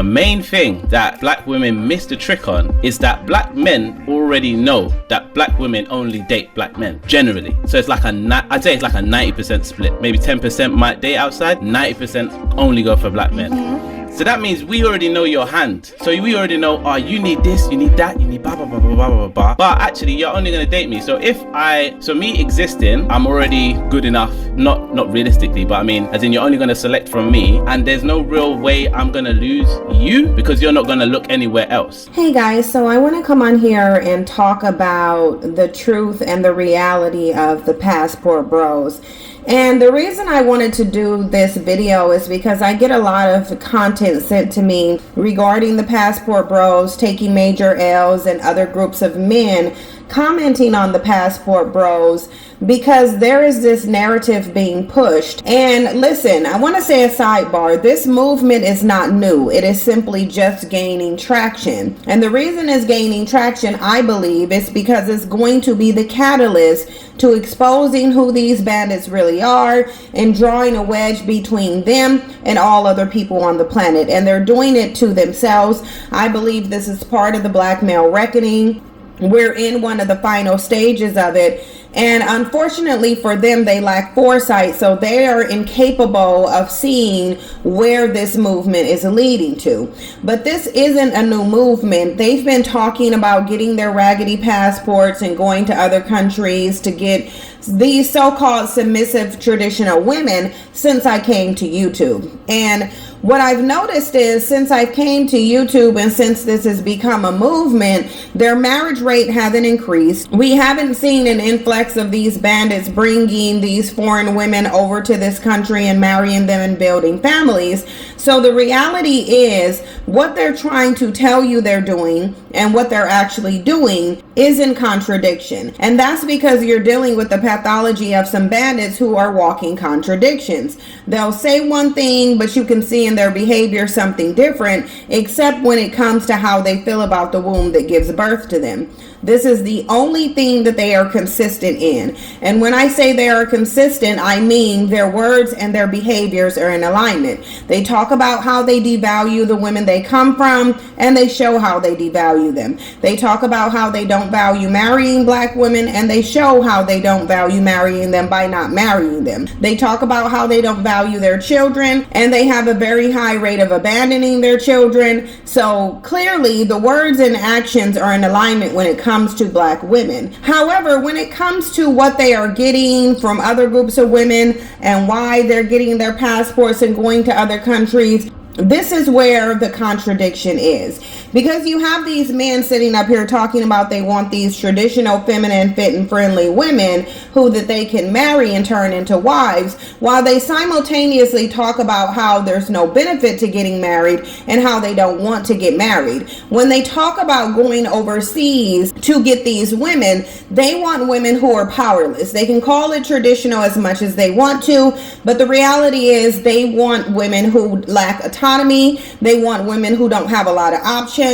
main thing that black women miss the trick on is that black men already know that black women only date black men generally. So it's like I'd say it's like a 90% split. Maybe 10% might date outside, 90% only go for black men. So that means we already know your hand. So we already know, oh, you need this, you need that, you need blah, blah, blah, blah, blah, blah, blah. But actually, you're only going to date me. So me existing, I'm already good enough. Not realistically, but I mean, as in you're only going to select from me. And there's no real way I'm going to lose you because you're not going to look anywhere else. Hey guys, so I want to come on here and talk about the truth and the reality of the passport bros. And the reason I wanted to do this video is because I get a lot of content sent to me regarding the passport bros taking major L's and other groups of men commenting on the passport bros because there is this narrative being pushed. And listen, I want to say a sidebar. This movement is not new. It is simply just gaining traction. And the reason it's gaining traction, I believe, is because it's going to be the catalyst to exposing who these bandits really are and drawing a wedge between them and all other people on the planet. And they're doing it to themselves. I believe this is part of the black male reckoning. We're in one of the final stages of it. And unfortunately for them, they lack foresight, so they are incapable of seeing where this movement is leading to. But this isn't a new movement. They've been talking about getting their raggedy passports and going to other countries to get these so-called submissive traditional women since I came to YouTube. And what I've noticed is since I came to YouTube and since this has become a movement, their marriage rate hasn't increased. We haven't seen an influx of these bandits bringing these foreign women over to this country and marrying them and building families. So the reality is what they're trying to tell you they're doing and what they're actually doing is in contradiction. And that's because you're dealing with the pathology of some bandits who are walking contradictions. They'll say one thing, but you can see in their behavior something different, except when it comes to how they feel about the womb that gives birth to them. This is the only thing that they are consistent in. And when I say they are consistent, I mean their words and their behaviors are in alignment. They talk about how they devalue the women they come from, and they show how they devalue them. They talk about how they don't value marrying black women, and they show how they don't value marrying them by not marrying them. They talk about how they don't value their children, and they have a very high rate of abandoning their children. So clearly the words and actions are in alignment when it comes to black women. However, when it comes to what they are getting from other groups of women and why they're getting their passports and going to other countries, this is where the contradiction is. Because you have these men sitting up here talking about they want these traditional, feminine, fit and friendly women who that they can marry and turn into wives, while they simultaneously talk about how there's no benefit to getting married and how they don't want to get married. When they talk about going overseas to get these women, they want women who are powerless. They can call it traditional as much as they want to, but the reality is they want women who lack autonomy. They want women who don't have a lot of options.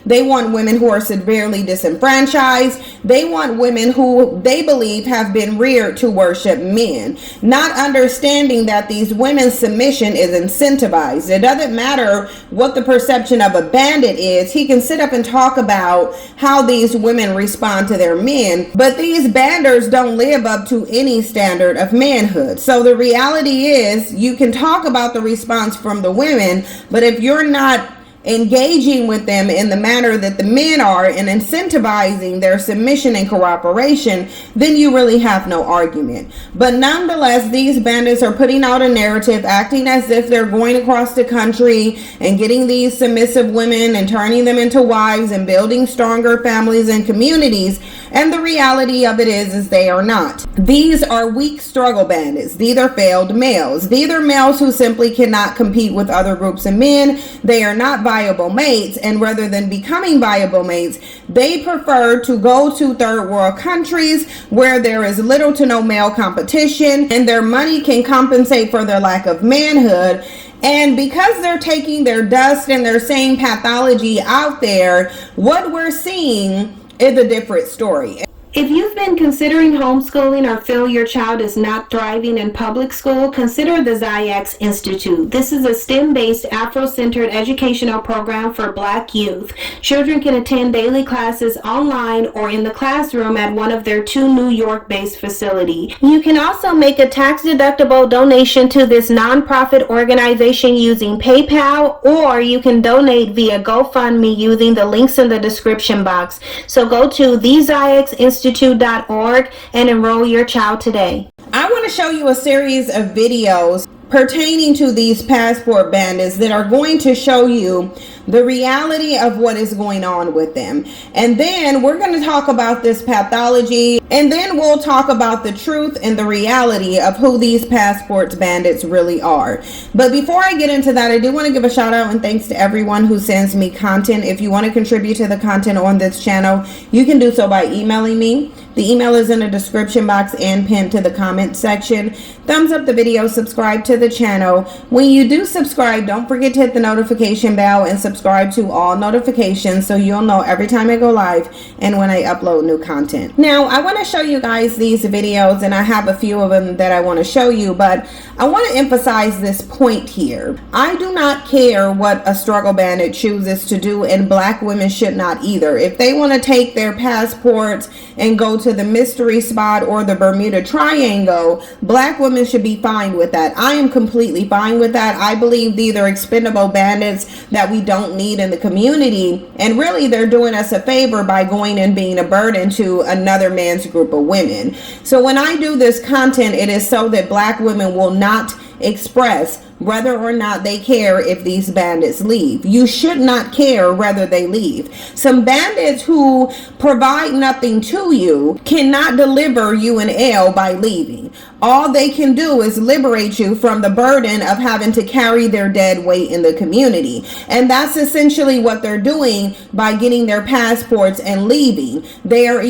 They want women who are severely disenfranchised. They want women who they believe have been reared to worship men, not understanding that these women's submission is incentivized. It doesn't matter what the perception of a bandit is. He can sit up and talk about how these women respond to their men, but these banders don't live up to any standard of manhood. So the reality is you can talk about the response from the women, but if you're not engaging with them in the manner that the men are and incentivizing their submission and cooperation, then you really have no argument. But nonetheless, these bandits are putting out a narrative, acting as if they're going across the country and getting these submissive women and turning them into wives and building stronger families and communities. And the reality of it is they are not. These are weak struggle bandits. These are failed males. These are males who simply cannot compete with other groups of men. They are not viable mates, and rather than becoming viable mates, they prefer to go to third world countries where there is little to no male competition and their money can compensate for their lack of manhood. And because they're taking their dust and their same pathology out there, what we're seeing is a different story. If you've been considering homeschooling or feel your child is not thriving in public school, consider the ZIAX Institute. This is a STEM-based Afro-centered educational program for Black youth. Children can attend daily classes online or in the classroom at one of their 2 New York-based facilities. You can also make a tax-deductible donation to this nonprofit organization using PayPal, or you can donate via GoFundMe using the links in the description box. So go to theziaxinstitute.org and enroll your child today. I want to show you a series of videos pertaining to these passport bandits that are going to show you the reality of what is going on with them. And then we're going to talk about this pathology, and then we'll talk about the truth and the reality of who these passports bandits really are. But before I get into that, I do want to give a shout out and thanks to everyone who sends me content. If you want to contribute to the content on this channel, you can do so by emailing me. The email is in the description box and pinned to the comment section. Thumbs up the video, subscribe to the channel. When you do subscribe, don't forget to hit the notification bell and subscribe to all notifications so you'll know every time I go live and when I upload new content. Now, I want to show you guys these videos, and I have a few of them that I want to show you, but I want to emphasize this point here. I do not care what a struggle bandit chooses to do, and Black women should not either. If they want to take their passports and go to the mystery spot or the Bermuda Triangle, Black women should be fine with that. I am completely fine with that. I believe these are expendable bandits that we don't need in the community, and really they're doing us a favor by going and being a burden to another man's group of women. So when I do this content, it is so that Black women will not express whether or not they care if these bandits leave. You should not care whether they leave. Some bandits who provide nothing to you cannot deliver you an L by leaving. All they can do is liberate you from the burden of having to carry their dead weight in the community. And that's essentially what they're doing by getting their passports and leaving. They are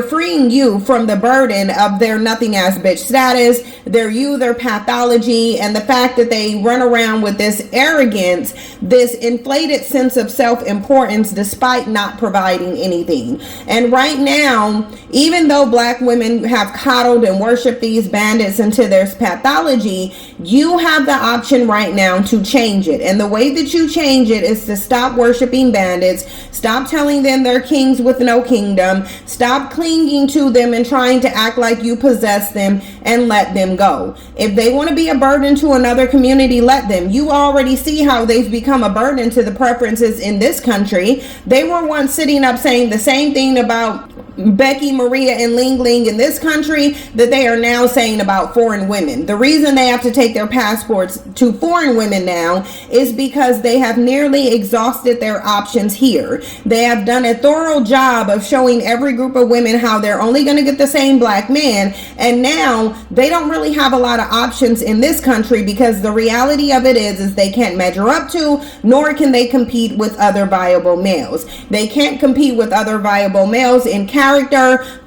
freeing you from the burden of their nothing ass bitch status, their pathology, and the fact that they run around with this arrogance, this inflated sense of self-importance despite not providing anything. And right now, even though Black women have coddled and worshiped these bandits into their pathology, you have the option right now to change it. And the way that you change it is to stop worshiping bandits, stop telling them they're kings with no kingdom, stop clinging to them and trying to act like you possess them, and let them go. If they want to be a burden to another community, let them. You already see how they've become a burden to the preferences in this country. They were once sitting up saying the same thing about Becky, Maria, and Ling Ling in this country that they are now saying about foreign women. The reason they have to take their passports to foreign women now is because they have nearly exhausted their options here. They have done a thorough job of showing every group of women how they're only going to get the same Black man, and now they don't really have a lot of options in this country because the reality of it is they can't measure up to, nor can they compete with other viable males. They can't compete with other viable males in character,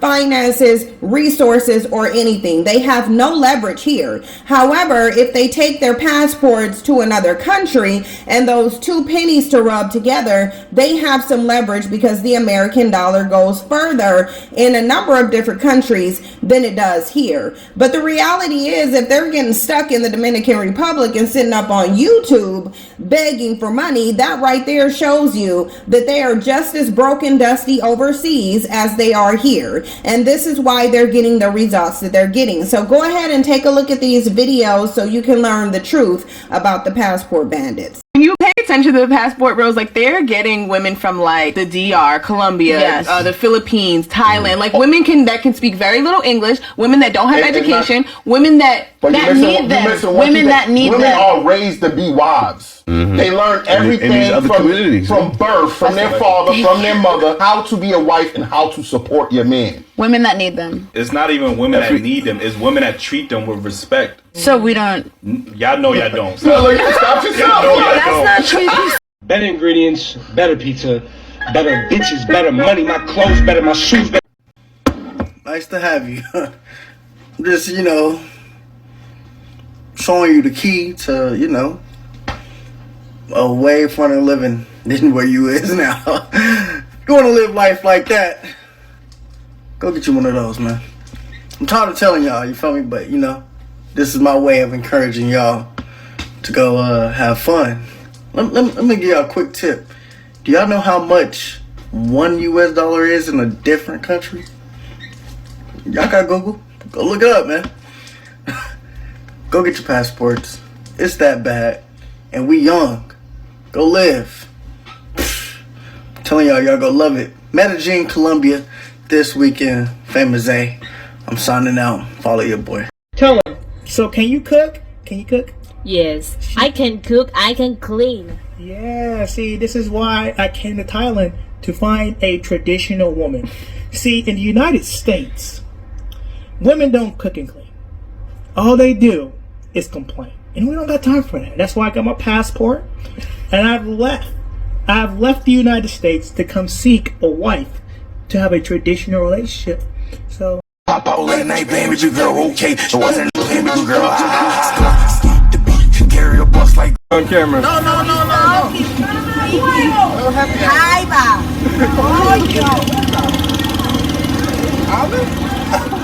finances, resources, or anything. They have no leverage here. However, if they take their passports to another country and those 2 pennies to rub together, they have some leverage because the American dollar goes further in a number of different countries than it does here. But the reality is, if they're getting stuck in the Dominican Republic and sitting up on YouTube begging for money, that right there shows you that they are just as broken dusty overseas as they are here. And this is why they're getting the results that they're getting. So go ahead and take a look at these videos so you can learn the truth about the passport bandits. When you pay attention to the passport bros, like they're getting women from like the DR, Colombia, Yes. The Philippines, Thailand, like women that can speak very little English, women that don't have education, women that need them, women that need them. Women are raised to be wives. They learn everything from birth, from their father, from their mother, how to be a wife and how to support your man. Women that need them. It's not even women that need them. It's women that treat them with respect. So we don't. Y'all know y'all don't. Stop yourself. That's not true. Better ingredients, better pizza, better bitches, better money, my clothes better, my shoes better. Nice to have you. Just, showing you the key to, a way fun of living than where you is now. You want to live life like that, Go get you one of those, man. I'm tired of telling y'all, you feel me? But, you know, this is my way of encouraging y'all to go have fun. Let me give y'all a quick tip. Do y'all know how much $1 US is in a different country? Y'all got Google. Go look it up, man. Go get your passports. It's that bad. And we young. Go live. I'm telling y'all go love it. Medellin, Colombia, this weekend. Famous A. I'm signing out. Follow your boy. Tell her. So can you cook? Can you cook? Yes. I can cook. I can clean. Yeah. See, this is why I came to Thailand, to find a traditional woman. See, in the United States, women don't cook and clean. All they do is complain. And we don't got time for that. That's why I got my passport. And I've left the United States to come seek a wife to have a traditional relationship. So Pop out late night, baby, girl, okay. It wasn't a baby, girl. The beat, carry a bus like on camera. No. Ay, va. Coño.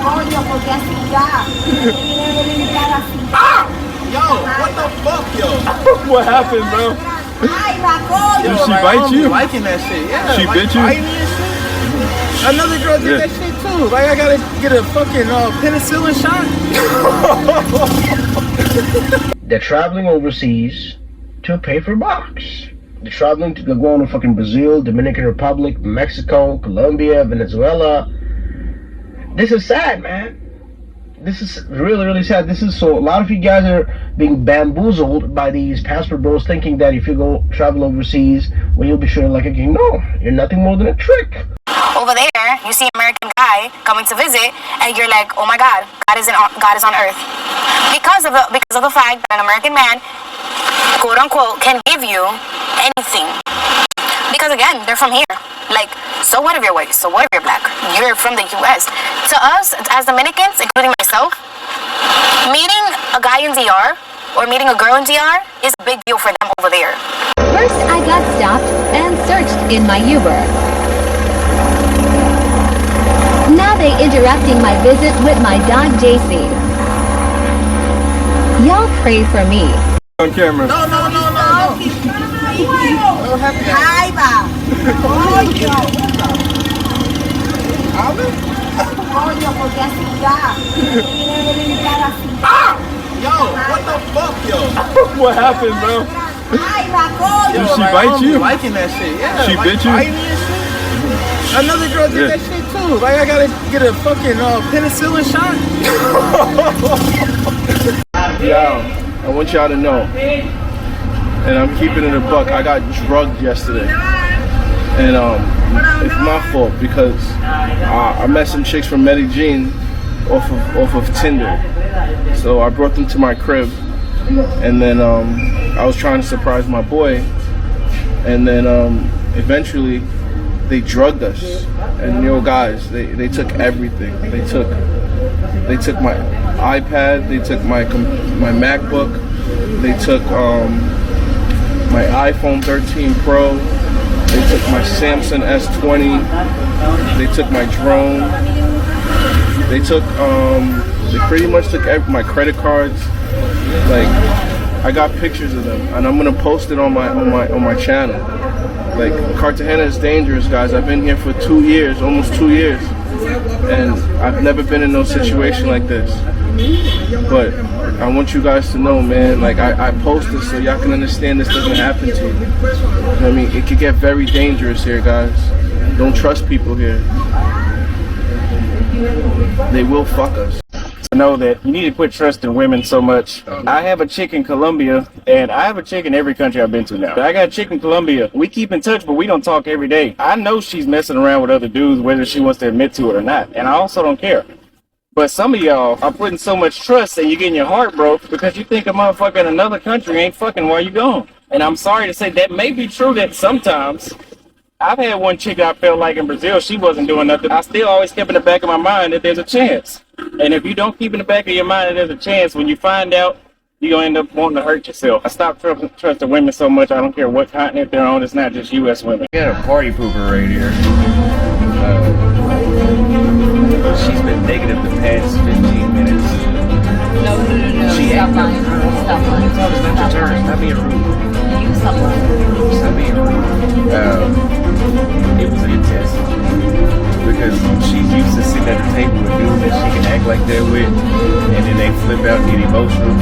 Coño, porque así ya. Yo, what the fuck, yo? What happened, bro? Ay, va, coño. Did she bite you? Liking that shit, yeah. She bit you? Another girl did that shit too. Like I gotta get a fucking penicillin shot. They're traveling overseas to pay for box. They're traveling to go on to fucking Brazil, Dominican Republic, Mexico, Colombia, Venezuela. This is sad, man. This is really, really sad. This is so. A lot of you guys are being bamboozled by these passport bros, thinking that if you go travel overseas, well, you'll be treated like a king. No, you're nothing more than a trick. Over there, you see an American guy coming to visit, and you're like, "Oh my God, God is on earth," because of the fact that an American man, quote unquote, can give you anything. Because again, they're from here. Like, so what if you're white? So what if you're black? You're from the U.S. To us, as Dominicans, including myself, meeting a guy in DR or meeting a girl in DR is a big deal for them over there. First, I got stopped and searched in my Uber. Now they interrupting my visit with my dog JC. Y'all pray for me. On camera. No. Ay, va. Coño. Coño, porque así ya. Yo, what the fuck, yo? What happened, bro? Ay, va, coño. Did she bite you? Liking that shit, yeah. She bit you? Another girl did that shit too. Like I gotta get a fucking penicillin shot. Yo, I want y'all to know, and I'm keeping it a buck, I got drugged yesterday. And it's my fault because I met some chicks from Medellin off of Tinder. So I brought them to my crib, and then I was trying to surprise my boy, and then eventually they drugged us. And yo guys, they took everything. They took my iPad, they took my MacBook, they took my iPhone 13 Pro, they took my Samsung S20, they took my drone, they pretty much took my credit cards. Like, I got pictures of them, and I'm gonna post it on my channel. Like, Cartagena is dangerous, guys. I've been here for 2 years, almost 2 years, and I've never been in no situation like this. But I want you guys to know, man, like, I post this so y'all can understand this doesn't happen to you. You know what I mean? It could get very dangerous here, guys. Don't trust people here. They will fuck us. Know that you need to quit trusting women so much. I have a chick in Colombia, and I have a chick in every country I've been to now. I got a chick in Colombia. We keep in touch, but we don't talk every day. I know she's messing around with other dudes, whether she wants to admit to it or not, and I also don't care. But some of y'all are putting so much trust that you're getting your heart broke because you think a motherfucker in another country ain't fucking while you gone. And I'm sorry to say that may be true that sometimes. I've had one chick I felt like in Brazil, she wasn't doing nothing. I still always kept in the back of my mind that there's a chance. And if you don't keep in the back of your mind that there's a chance, when you find out, you're going to end up wanting to hurt yourself. I stopped trusting women so much, I don't care what continent they're on, it's not just U.S. women. We got a party pooper right here. She's been negative the past 15 minutes. No. Stop lying. Stop lying. It's not your turn. Stop being rude. You stop lying. Stop being rude. It was a test. Because she's used to sitting at the table with dudes that she can act like that with, and then they flip out and get emotional.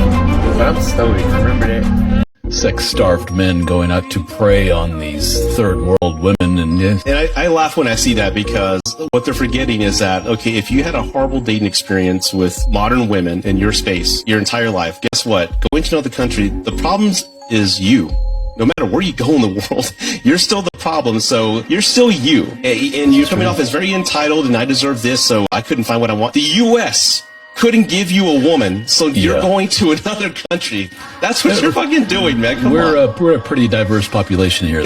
But I'm stoic. Remember that? Sex-starved men going out to prey on these third world women, and I laugh when I see that, because what they're forgetting is that, okay, if you had a horrible dating experience with modern women in your space your entire life, guess what? Going to another country, the problem is you. No matter where you go in the world, you're still the problem. So you're still you, and you're coming off as very entitled, and I deserve this, so I couldn't find what I want. The U.S. couldn't give you a woman, so you're going to another country. That's what you're fucking doing, man. Come on. We're a pretty diverse population here.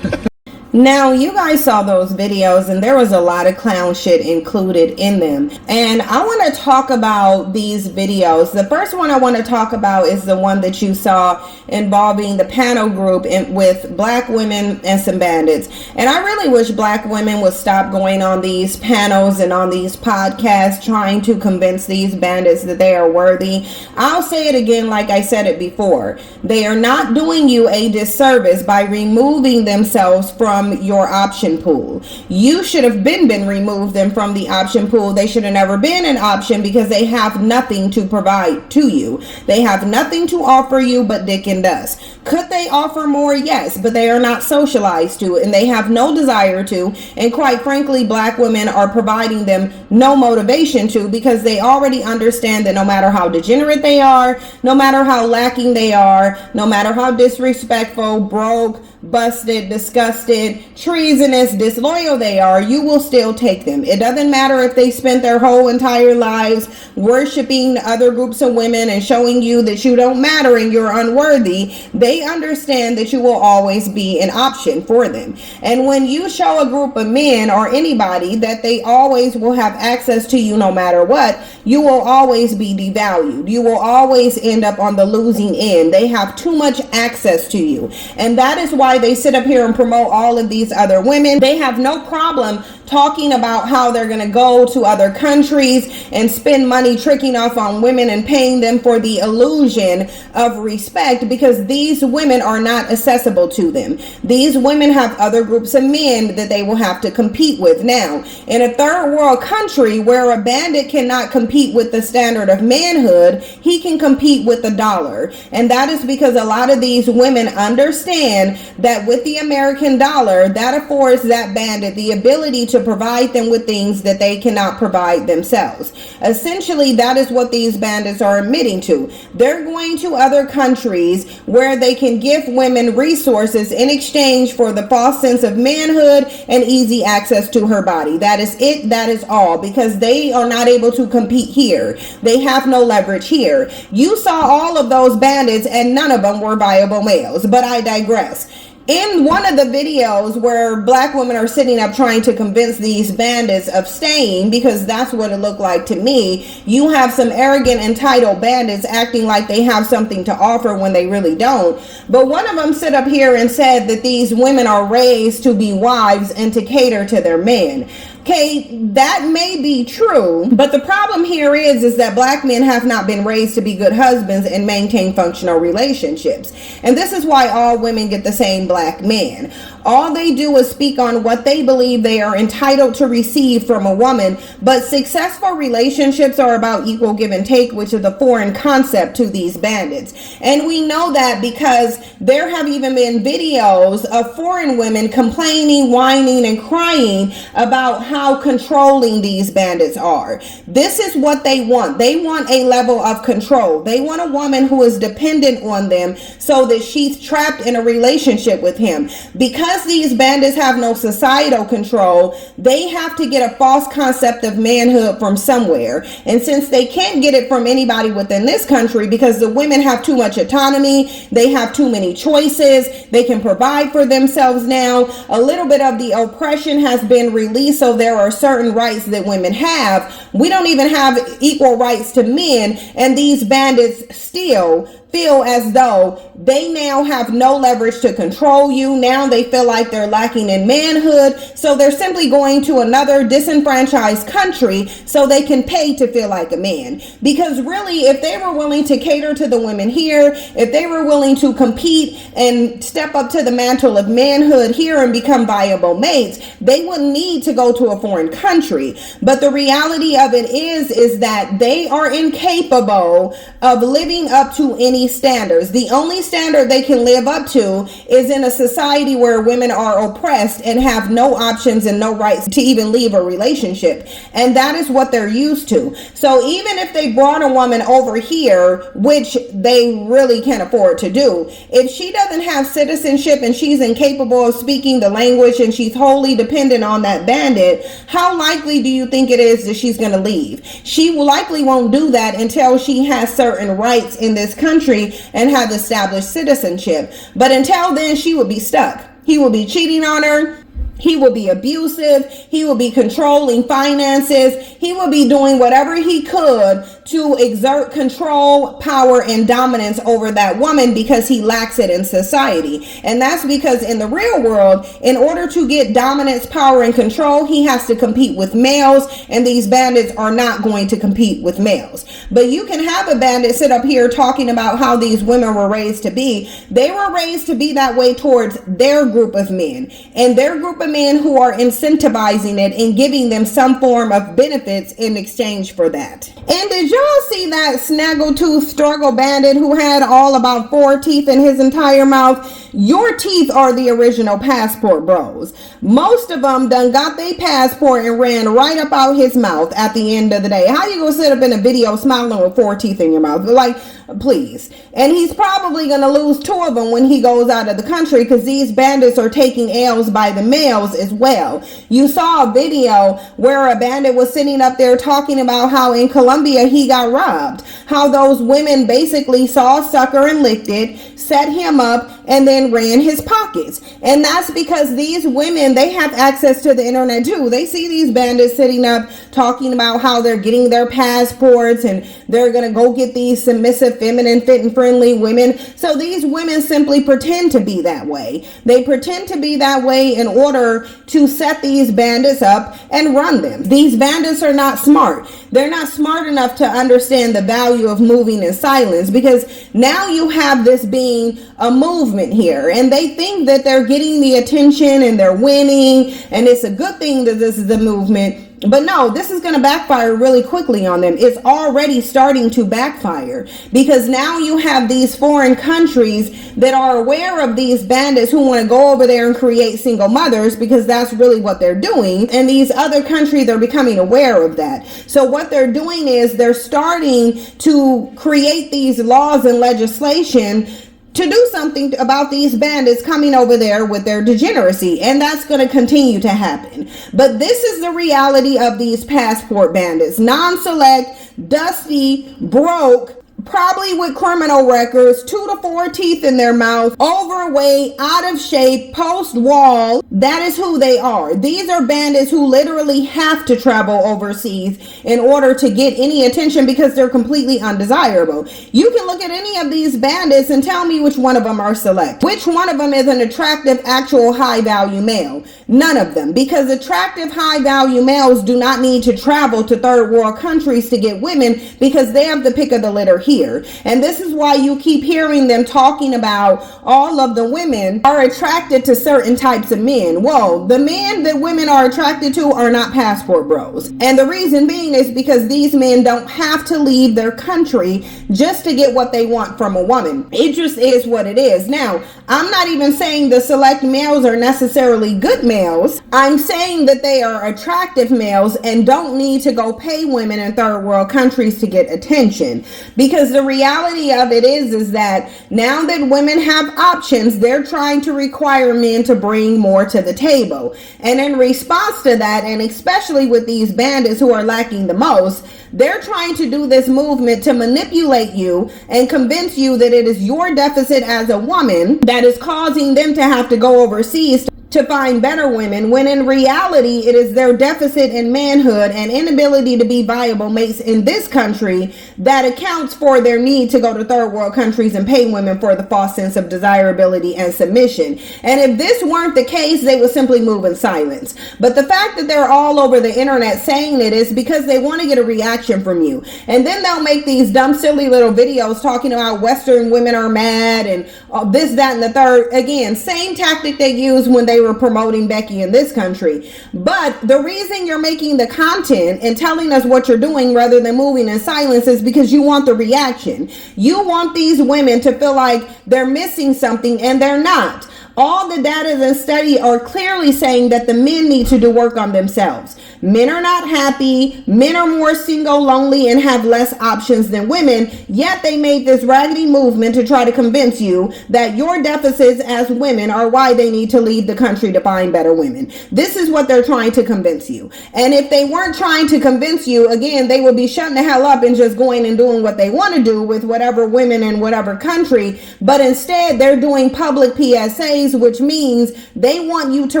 Now, you guys saw those videos, and there was a lot of clown shit included in them. And I want to talk about these videos. The first one I want to talk about is the one that you saw involving the panel group with black women and some bandits. And I really wish black women would stop going on these panels and on these podcasts trying to convince these bandits that they are worthy. I'll say it again like I said it before. They are not doing you a disservice by removing themselves from your option pool. You should have been removed them from the option pool. They should have never been an option, because they have nothing to provide to you. They have nothing to offer you but dick and dust. Could they offer more? Yes, but they are not socialized to, and they have no desire to, and quite frankly, black women are providing them no motivation to, because they already understand that no matter how degenerate they are, no matter how lacking they are, no matter how disrespectful, broke, busted, disgusted, treasonous, disloyal they are, you will still take them. It doesn't matter if they spent their whole entire lives worshiping other groups of women and showing you that you don't matter and you're unworthy. They understand that you will always be an option for them. And when you show a group of men or anybody that they always will have access to you no matter what, you will always be devalued. You will always end up on the losing end. They have too much access to you. And that is why they sit up here and promote all of these other women. They have no problem talking about how they're going to go to other countries and spend money tricking off on women and paying them for the illusion of respect, because these women are not accessible to them. These women have other groups of men that they will have to compete with. Now, in a third world country where a bandit cannot compete with the standard of manhood, he can compete with the dollar. And that is because a lot of these women understand that with the American dollar, that affords that bandit the ability to provide them with things that they cannot provide themselves. Essentially, that is what these bandits are admitting to. They're going to other countries where they can give women resources in exchange for the false sense of manhood and easy access to her body. That is it. That is all, because they are not able to compete here. They have no leverage here. You saw all of those bandits and none of them were viable males, but I digress. In one of the videos where black women are sitting up trying to convince these bandits of staying, because that's what it looked like to me, you have some arrogant, entitled bandits acting like they have something to offer when they really don't. But one of them stood up here and said that these women are raised to be wives and to cater to their men. Okay, that may be true, but the problem here is that black men have not been raised to be good husbands and maintain functional relationships. And this is why all women get the same black man. All they do is speak on what they believe they are entitled to receive from a woman, but successful relationships are about equal give and take, which is a foreign concept to these bandits. And we know that because there have even been videos of foreign women complaining, whining, and crying about how controlling these bandits are. This is what they want. They want a level of control. They want a woman who is dependent on them so that she's trapped in a relationship with him. Because these bandits have no societal control, they have to get a false concept of manhood from somewhere. And since they can't get it from anybody within this country because the women have too much autonomy, they have too many choices, they can provide for themselves now, a little bit of the oppression has been released, so there are certain rights that women have. We don't even have equal rights to men, and these bandits still feel as though they now have no leverage to control you. Now they feel like they're lacking in manhood, so they're simply going to another disenfranchised country so they can pay to feel like a man. Because really, if they were willing to cater to the women here, if they were willing to compete and step up to the mantle of manhood here and become viable mates, they wouldn't need to go to a foreign country. But the reality of it is that they are incapable of living up to any standards. The only standard they can live up to is in a society where women are oppressed and have no options and no rights to even leave a relationship. And that is what they're used to. So even if they brought a woman over here, which they really can't afford to do, if she doesn't have citizenship and she's incapable of speaking the language and she's wholly dependent on that bandit, how likely do you think it is that she's going to leave? She likely won't do that until she has certain rights in this country and have established citizenship. But until then, she would be stuck. He will be cheating on her. He will be abusive. He will be controlling finances. He will be doing whatever he could to exert control, power, and dominance over that woman because he lacks it in society. And that's because in the real world, in order to get dominance, power, and control, he has to compete with males, and these bandits are not going to compete with males. But you can have a bandit sit up here talking about how these women were raised to be. They were raised to be that way towards their group of men, and their group of men who are incentivizing it and giving them some form of benefits in exchange for that. And did y'all see that snaggletooth struggle bandit who had all about 4 teeth in his entire mouth? Your teeth are the original passport bros. Most of them done got their passport and ran right up out his mouth at the end of the day. How you gonna sit up in a video smiling with 4 teeth in your mouth? Like, please. And he's probably gonna lose 2 of them when he goes out of the country because these bandits are taking L's by the males as well. You saw a video where a bandit was sitting up there talking about how in Colombia he got robbed. How those women basically saw a sucker and licked it, set him up, and then ran his pockets. And that's because these women, they have access to the internet too. They see these bandits sitting up talking about how they're getting their passports and they're gonna go get these submissive, feminine, fit and friendly women. So these women simply pretend to be that way. They pretend to be that way in order to set these bandits up and run them. These bandits are not smart. They're not smart enough to understand the value of moving in silence, because now you have this being a movement here, and they think that they're getting the attention and they're winning, and it's a good thing that this is a movement. But no, this is going to backfire really quickly on them. It's already starting to backfire because now you have these foreign countries that are aware of these bandits who want to go over there and create single mothers, because that's really what they're doing. And these other countries are becoming aware of that. So what they're doing is they're starting to create these laws and legislation to do something about these bandits coming over there with their degeneracy, and that's going to continue to happen. But this is the reality of these passport bandits: non-select, dusty, broke, probably with criminal records, 2 to 4 teeth in their mouth, overweight, out of shape, post-wall. That is who they are. These are bandits who literally have to travel overseas in order to get any attention because they're completely undesirable. You can look at any of these bandits and tell me which one of them are select. Which one of them is an attractive, actual high-value male? None of them, because attractive, high-value males do not need to travel to third world countries to get women because they have the pick of the litter here. And this is why you keep hearing them talking about all of the women are attracted to certain types of men. Whoa, the men that women are attracted to are not passport bros. And the reason being is because these men don't have to leave their country just to get what they want from a woman. It just is what it is. Now, I'm not even saying the select males are necessarily good males. I'm saying that they are attractive males and don't need to go pay women in third world countries to get attention. Because the reality of it is that now that women have options, they're trying to require men to bring more to the table. And in response to that, and especially with these bandits who are lacking the most, they're trying to do this movement to manipulate you and convince you that it is your deficit as a woman that is causing them to have to go overseas to find better women, when in reality it is their deficit in manhood and inability to be viable mates in this country that accounts for their need to go to third world countries and pay women for the false sense of desirability and submission. And if this weren't the case, they would simply move in silence. But the fact that they're all over the internet saying it is because they want to get a reaction from you. And then they'll make these dumb, silly little videos talking about Western women are mad and this, that, and the third. Again, same tactic they used when they were promoting Becky in this country. But the reason you're making the content and telling us what you're doing rather than moving in silence is because you want the reaction. You want these women to feel like they're missing something, and they're not. All the data and study are clearly saying that the men need to do work on themselves. Men are not happy. Men are more single, lonely, and have less options than women. Yet they made this raggedy movement to try to convince you that your deficits as women are why they need to leave the country to find better women. This is what they're trying to convince you. And if they weren't trying to convince you, again, they would be shutting the hell up and just going and doing what they want to do with whatever women in whatever country. But instead, they're doing public PSAs, which means they want you to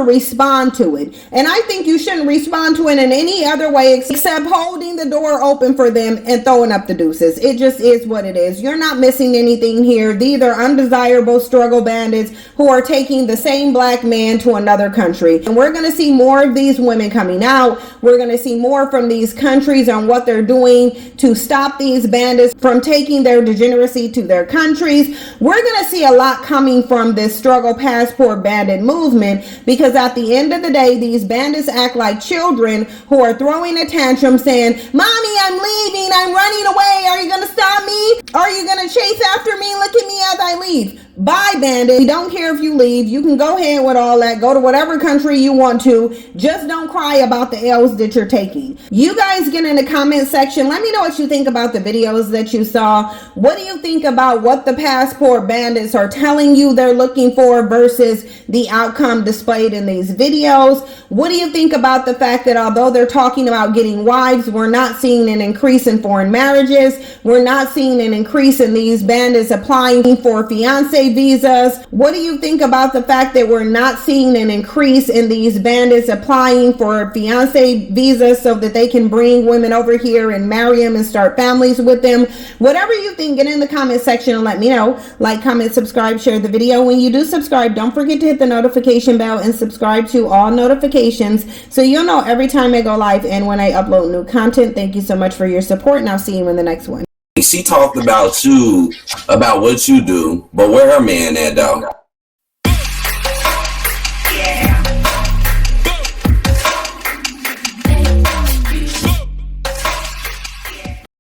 respond to it. And I think you shouldn't respond to it in any other way except holding the door open for them and throwing up the deuces. It just is what it is. You're not missing anything here. These are undesirable struggle bandits who are taking the same black man to another country. And we're going to see more of these women coming out. We're going to see more from these countries on what they're doing to stop these bandits from taking their degeneracy to their countries. We're going to see a lot coming from this struggle passport bandit movement, because at the end of the day, these bandits act like children who are throwing a tantrum saying, "Mommy, I'm leaving, I'm running away. Are you going to stop me? Are you going to chase after me? Look at me as I leave." Bye, bandit. We don't care if you leave. You can go ahead with all that. Go to whatever country you want to. Just don't cry about the L's that you're taking. You guys get in the comment section. Let me know what you think about the videos that you saw. What do you think about what the passport bandits are telling you they're looking for versus the outcome displayed in these videos? What do you think about the fact that although they're talking about getting wives, we're not seeing an increase in foreign marriages? We're not seeing an increase in these bandits applying for fiance visas. What do you think about the fact that we're not seeing an increase in these bandits applying for fiance visas so that they can bring women over here and marry them and start families with them? Whatever you think, get in the comment section and let me know. Like, comment, subscribe, share the video. When you do subscribe, don't forget to hit the notification bell and subscribe to all notifications so you'll know every time I go live and when I upload new content. Thank you so much for your support, and I'll see you in the next one. She talked about you, about what you do, but where her man at though?